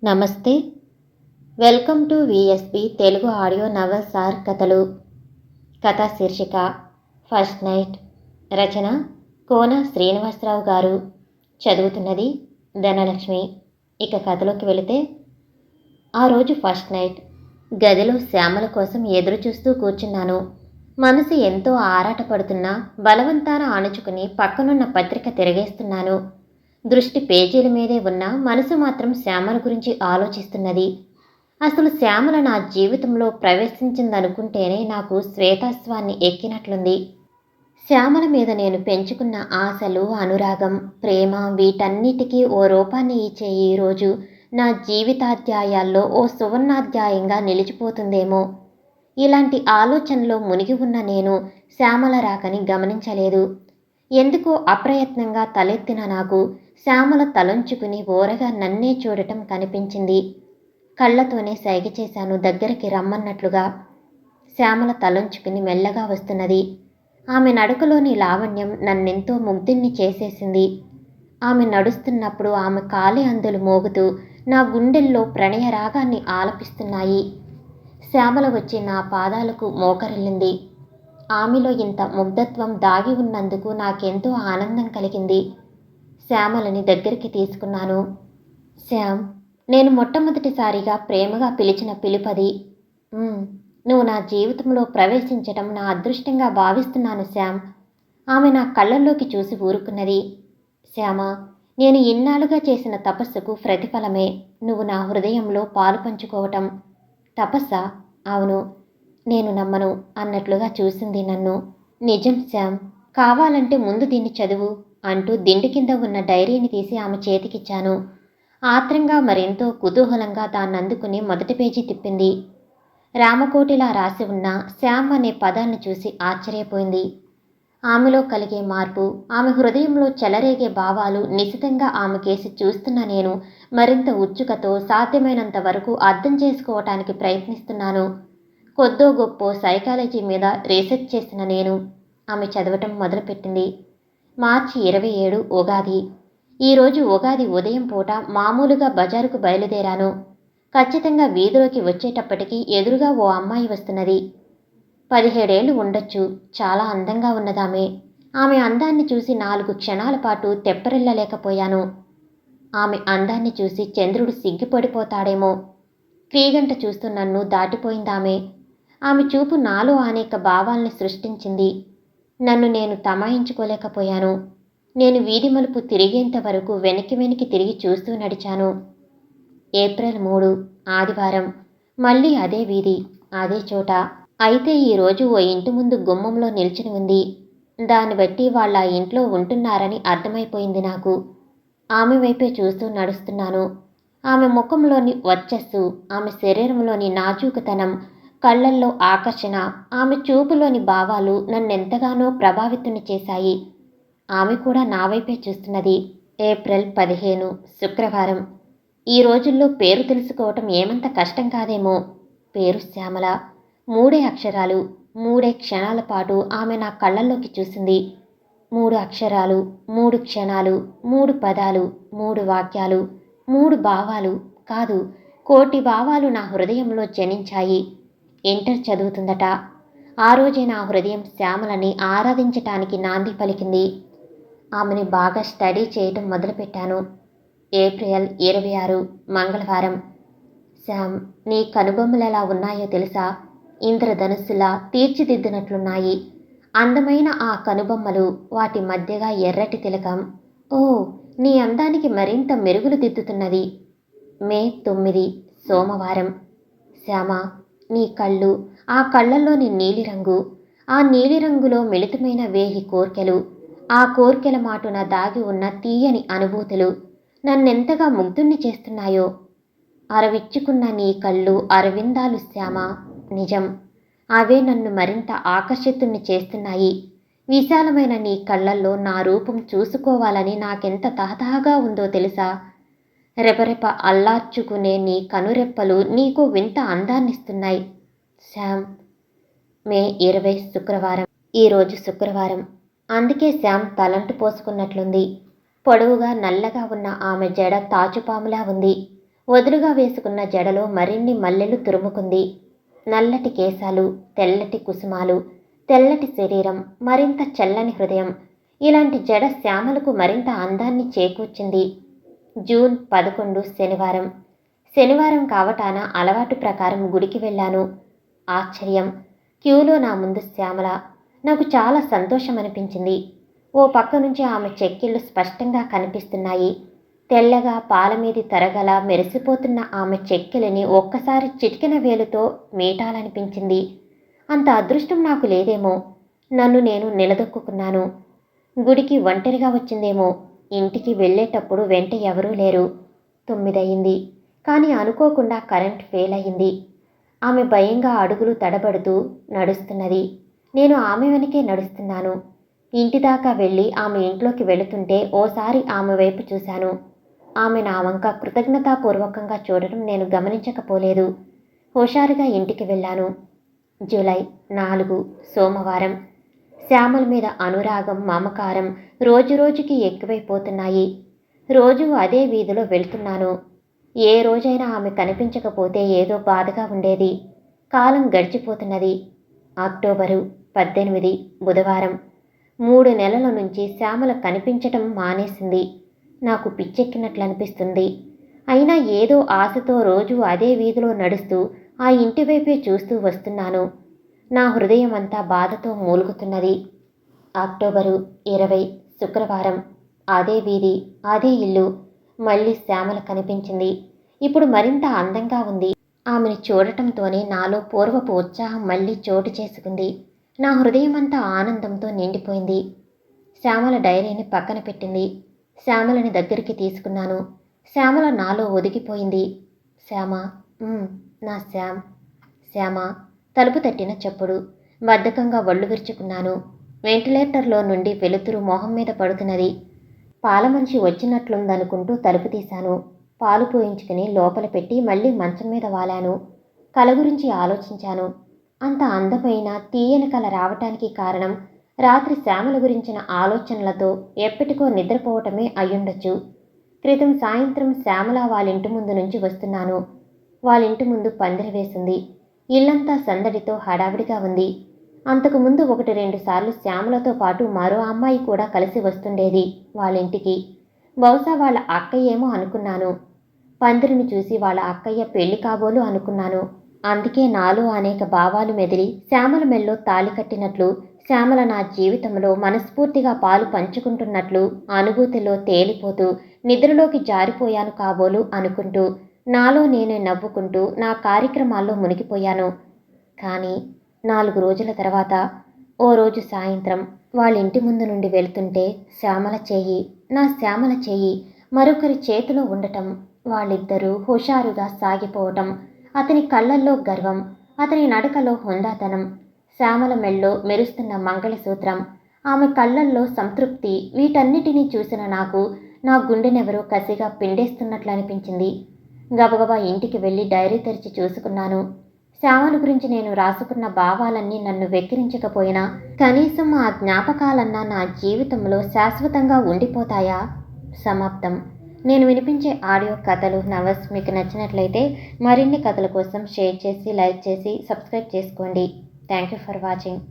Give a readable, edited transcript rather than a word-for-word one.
నమస్తే. Welcome to VSP Telugu audio novels or కథలు. కథా శీర్షిక ఫస్ట్ నైట్. రచన కోన శ్రీనివాసరావు గారు. చదువుతున్నది ధనలక్ష్మి. ఇక కథలోకి వెళితే, ఆ రోజు ఫస్ట్ నైట్. గదిలో శ్యామల కోసం ఎదురు చూస్తూ కూర్చున్నాను. మనసు ఎంతో ఆరాటపడుతున్నా బలవంతాన ఆణుచుకుని పక్కనున్న పత్రిక తిరగేస్తున్నాను. దృష్టి పేజీల మీదే ఉన్న మనసు మాత్రం శ్యామల గురించి ఆలోచిస్తున్నది. అసలు శ్యామల నా జీవితంలో ప్రవేశించిందనుకుంటేనే నాకు శ్వేతాస్వాన్ని ఎక్కినట్లుంది. శ్యామల మీద నేను పెంచుకున్న ఆశలు, అనురాగం, ప్రేమ వీటన్నిటికీ ఓ రూపాన్ని ఇచ్చే ఈరోజు నా జీవితాధ్యాయాల్లో ఓ సువర్ణాధ్యాయంగా నిలిచిపోతుందేమో. ఇలాంటి ఆలోచనలో మునిగి ఉన్న నేను శ్యామల రాకని గమనించలేదు. ఎందుకో అప్రయత్నంగా తలెత్తిన నాకు శ్యామల తలొంచుకుని ఓరగా నన్నే చూడటం కనిపించింది. కళ్ళతోనే సైగ చేశాను దగ్గరికి రమ్మన్నట్లుగా. శ్యామల తలొంచుకుని మెల్లగా వస్తున్నది. ఆమె నడకలోని లావణ్యం నన్నెంతో ముగ్ధుణ్ణి చేసేసింది. ఆమె నడుస్తున్నప్పుడు ఆమె కాలి అందులు మోగుతూ నా గుండెల్లో ప్రణయ రాగాన్ని ఆలపిస్తున్నాయి. శ్యామల వచ్చి నా పాదాలకు మోకరిల్లింది. ఆమెలో ఇంత ముగ్ధత్వం దాగి ఉన్నందుకు నాకెంతో ఆనందం కలిగింది. శ్యామలని దగ్గరికి తీసుకున్నాను. శ్యామ్, నేను మొట్టమొదటిసారిగా ప్రేమగా పిలిచిన పిలుపది. నువ్వు నా జీవితంలో ప్రవేశించటం నా అదృష్టంగా భావిస్తున్నాను శ్యామ్. ఆమె నా కళ్ళల్లోకి చూసి ఊరుకున్నది. శ్యామ, నేను ఇన్నాళ్ళుగా చేసిన తపస్సుకు ప్రతిఫలమే నువ్వు నా హృదయంలో పాలు పంచుకోవటం. తపస్సా? అవును. నేను నమ్మను అన్నట్లుగా చూసింది నన్ను. నిజం శ్యామ్, కావాలంటే ముందు దీన్ని చదువు అంటూ దిండు కింద ఉన్న డైరీని తీసి ఆమె చేతికిచ్చాను. ఆత్రంగా మరెంతో కుతూహలంగా దాన్ని అందుకుని మొదటి పేజీ తిప్పింది. రామకోటిలా రాసి ఉన్న శ్యామ్ అనే పదాన్ని చూసి ఆశ్చర్యపోయింది. ఆమెలో కలిగే మార్పు, ఆమె హృదయంలో చెలరేగే భావాలు నిశితంగా ఆమె కేసి చూస్తున్న నేను మరింత ఉత్సుకతో సాధ్యమైనంత వరకు అర్థం చేసుకోవటానికి ప్రయత్నిస్తున్నాను. కొద్దో గొప్పో సైకాలజీ మీద రీసెర్చ్ చేసిన నేను ఆమె చదవటం మొదలుపెట్టింది. మార్చి 27 ఉగాది. ఈరోజు ఉగాది ఉదయం పూట మామూలుగా బజారుకు బయలుదేరాను. ఖచ్చితంగా వీధిలోకి వచ్చేటప్పటికి ఎదురుగా ఓ అమ్మాయి వస్తున్నది. 17 ఏళ్ళు ఉండొచ్చు. చాలా అందంగా ఉన్నదామె. ఆమె అందాన్ని చూసి 4 క్షణాల పాటు తెప్పరిల్లలేకపోయాను. ఆమె అందాన్ని చూసి చంద్రుడు సిగ్గుపడిపోతాడేమో. క్రీగంట చూస్తూ నన్ను దాటిపోయిందామె. ఆమె చూపు నాలో అనేక భావాల్ని సృష్టించింది. నన్ను నేను తమాయించుకోలేకపోయాను. నేను వీధి మలుపు తిరిగేంత వరకు వెనక్కి తిరిగి చూస్తూ నడిచాను. ఏప్రిల్ 3 ఆదివారం. మళ్ళీ అదే వీధి, అదే చోట. అయితే ఈరోజు ఓ ఇంటి ముందు గుమ్మంలో నిల్చుని ఉంది. దాన్ని బట్టి వాళ్ళ ఇంట్లో ఉంటున్నారని అర్థమైపోయింది నాకు. ఆమె వైపే చూస్తూ నడుస్తున్నాను. ఆమె ముఖంలోని వర్చస్సు, ఆమె శరీరంలోని నాజూకుతనం, కళ్ళల్లో ఆకర్షణ, ఆమె చూపులోని భావాలు నన్నెంతగానో ప్రభావితుని చేశాయి. ఆమె కూడా నా వైపే చూస్తున్నది. ఏప్రిల్ 15 శుక్రవారం. ఈ రోజుల్లో పేరు తెలుసుకోవటం ఏమంత కష్టం కాదేమో. పేరు శ్యామల. 3 అక్షరాలు. 3 క్షణాల పాటు ఆమె నా కళ్ళల్లోకి చూసింది. 3 అక్షరాలు, 3 క్షణాలు, 3 పదాలు, 3 వాక్యాలు, 3 భావాలు కాదు, కోటి భావాలు నా హృదయంలో జనించాయి. ఇంటర్ చదువుతుందట. ఆ రోజే నా హృదయం శ్యామలని ఆరాధించటానికి నాంది పలికింది. ఆమెని బాగా స్టడీ చేయటం మొదలుపెట్టాను. ఏప్రిల్ 26 మంగళవారం. శ్యామ్, నీ కనుబొమ్మలెలా ఉన్నాయో తెలుసా? ఇంద్రధనుస్సులా తీర్చిదిద్దినట్లున్నాయి. అందమైన ఆ కనుబొమ్మలు, వాటి మధ్యగా ఎర్రటి తిలకం. ఓ, నీ అందానికి మరింత మెరుగులు దిద్దుతున్నది. మే 9 సోమవారం. శ్యామ, నీ కళ్ళు, ఆ కళ్ళల్లోని నీలిరంగు, ఆ నీలిరంగులో మిళితమైన వేయి కోర్కెలు, ఆ కోర్కెల మాటున దాగి ఉన్న తీయని అనుభూతులు నన్నెంతగా ముగ్ధుణ్ణి చేస్తున్నాయో. అరవిచ్చుకున్న నీ కళ్ళు అరవిందాలు శ్యామ. నిజం, అవే నన్ను మరింత ఆకర్షితుణ్ణి చేస్తున్నాయి. విశాలమైన నీ కళ్ళల్లో నా రూపం చూసుకోవాలని నాకెంత తహతహగా ఉందో తెలుసా? రెపరెప అల్లార్చుకునే నీ కనురెప్పలు నీకు వింత అందాన్నిస్తున్నాయి శ్యామ్. మే 20 శుక్రవారం. ఈరోజు శుక్రవారం. అందుకే శ్యామ్ తలంటు పోసుకున్నట్లుంది. పొడవుగా నల్లగా ఉన్న ఆమె జడ తాచుపాములా ఉంది. వదులుగా వేసుకున్న జడలో మరిన్ని మల్లెలు తురుముకుంది. నల్లటి కేశాలు, తెల్లటి కుసుమాలు, తెల్లటి శరీరం, మరింత చల్లని హృదయం. ఇలాంటి జడ శ్యామలకు మరింత అందాన్ని చేకూర్చింది. జూన్ 11 శనివారం. శనివారం కావటాన అలవాటు ప్రకారం గుడికి వెళ్ళాను. ఆశ్చర్యం! క్యూలో నా ముందు శ్యామల. నాకు చాలా సంతోషం అనిపించింది. ఓ పక్క నుంచి ఆమె చెక్కిళ్ళు స్పష్టంగా కనిపిస్తున్నాయి. తెల్లగా పాలమీది తరగల మెరిసిపోతున్న ఆమె చెక్కిలిని ఒక్కసారి చిటికెన వేలుతో మీటాలనిపించింది. అంత అదృష్టం నాకు లేదేమో. నన్ను నేను నిలదొక్కున్నాను. గుడికి ఒంటరిగా వచ్చిందేమో. ఇంటికి వెళ్ళేటప్పుడు వెంట ఎవరూ లేరు. 9 అయింది. కానీ అనుకోకుండా కరెంట్ ఫెయిల్ అయింది. ఆమె భయంగా అడుగులు తడబడుతూ నడుస్తున్నది. నేను ఆమె వెనకే నడుస్తున్నాను. ఇంటిదాకా వెళ్ళి ఆమె ఇంట్లోకి వెళుతుంటే ఓసారి ఆమె వైపు చూశాను. ఆమె నా వంక కృతజ్ఞతాపూర్వకంగా చూడటం నేను గమనించకపోలేదు. హుషారుగా ఇంటికి వెళ్ళాను. జూలై 4 సోమవారం. శ్యామల మీద అనురాగం, మమకారం రోజురోజుకి ఎక్కువైపోతున్నాయి. రోజు అదే వీధిలో వెళ్తున్నాను. ఏ రోజైనా ఆమె కనిపించకపోతే ఏదో బాధగా ఉండేది. కాలం గడిచిపోతున్నది. అక్టోబరు 18 బుధవారం. 3 నెలల నుంచి శ్యామల కనిపించటం మానేసింది. నాకు పిచ్చెక్కినట్లు అనిపిస్తుంది. అయినా ఏదో ఆశతో రోజు అదే వీధిలో నడుస్తూ ఆ ఇంటి వైపే చూస్తూ వస్తున్నాను. నా హృదయం అంతా బాధతో మూలుగుతున్నది. అక్టోబరు 20 శుక్రవారం. అదే వీధి, అదే ఇల్లు. మళ్ళీ శ్యామల కనిపించింది. ఇప్పుడు మరింత అందంగా ఉంది. ఆమెను చూడటంతోనే నాలో పూర్వపు ఉత్సాహం మళ్ళీ చోటు చేసుకుంది. నా హృదయమంతా ఆనందంతో నిండిపోయింది. శ్యామల డైరీని పక్కన పెట్టింది. శ్యామలని దగ్గరికి తీసుకున్నాను. శ్యామల నాలో ఒదిగిపోయింది. శ్యామ, నా శ్యామ్. శ్యామ. తలుపు తట్టిన చప్పుడు. బద్ధకంగా ఒళ్ళు విరుచుకున్నాను. వెంటిలేటర్లో నుండి వెలుతురు మొహం మీద పడుతున్నది. పాల మనిషి వచ్చినట్లుందనుకుంటూ తలుపు తీశాను. పాలు పోయించుకుని లోపల పెట్టి మళ్ళీ మంచం మీద వాలాను. కల గురించి ఆలోచించాను. అంత అందమైన తీయని కల రావటానికి కారణం రాత్రి శ్యామల గురించిన ఆలోచనలతో ఎప్పటికో నిద్రపోవటమే అయ్యుండొచ్చు. క్రితం సాయంత్రం శ్యామల వాళ్ళింటి ముందు నుంచి వస్తున్నాను. వాళ్ళింటి ముందు పందిరి వేసింది. ఇల్లంతా సందడితో హడావిడిగా ఉంది. అంతకుముందు 1-2 సార్లు శ్యామలతో పాటు మరో అమ్మాయి కూడా కలిసి వస్తుండేది వాళ్ళింటికి. బహుశా వాళ్ళ అక్కయ్యేమో అనుకున్నాను. పందిరిని చూసి వాళ్ళ అక్కయ్య పెళ్లి కాబోలు అనుకున్నాను. అందుకే నాలో అనేక భావాలు మెదిలి శ్యామల మెల్లో తాళి కట్టినట్లు, శ్యామల నా జీవితంలో మనస్ఫూర్తిగా పాలు పంచుకుంటున్నట్లు అనుభూతిలో తేలిపోతూ నిద్రలోకి జారిపోయాను కాబోలు అనుకుంటూ నాలో నేనే నవ్వుకుంటూ నా కార్యక్రమాల్లో మునిగిపోయాను. కానీ 4 రోజుల తర్వాత ఓ రోజు సాయంత్రం వాళ్ళింటి ముందు నుండి వెళ్తుంటే శ్యామల చేయి, నా శ్యామల చేయి మరొకరి చేతిలో ఉండటం, వాళ్ళిద్దరూ హుషారుగా సాగిపోవటం, అతని కళ్ళల్లో గర్వం, అతని నడకలో హుందాతనం, శ్యామల మెళ్ళో మెరుస్తున్న మంగళసూత్రం, ఆమె కళ్ళల్లో సంతృప్తి, వీటన్నిటినీ చూసిన నాకు నా గుండెనెవరో కసిగా పిండేస్తున్నట్లు అనిపించింది. గబగబా ఇంటికి వెళ్ళి డైరీ తెరిచి చూసుకున్నాను. శ్యామల గురించి నేను రాసుకున్న భావాలన్నీ నన్ను వెక్కిరించకపోయినా కనీసం ఆ జ్ఞాపకాలన్నా నా జీవితంలో శాశ్వతంగా ఉండిపోతాయా? సమాప్తం. నేను వినిపించే ఆడియో కథలు, నవల్స్ మీకు నచ్చినట్లయితే మరిన్ని కథల కోసం షేర్ చేసి, లైక్ చేసి, సబ్స్క్రైబ్ చేసుకోండి. Thank you for watching.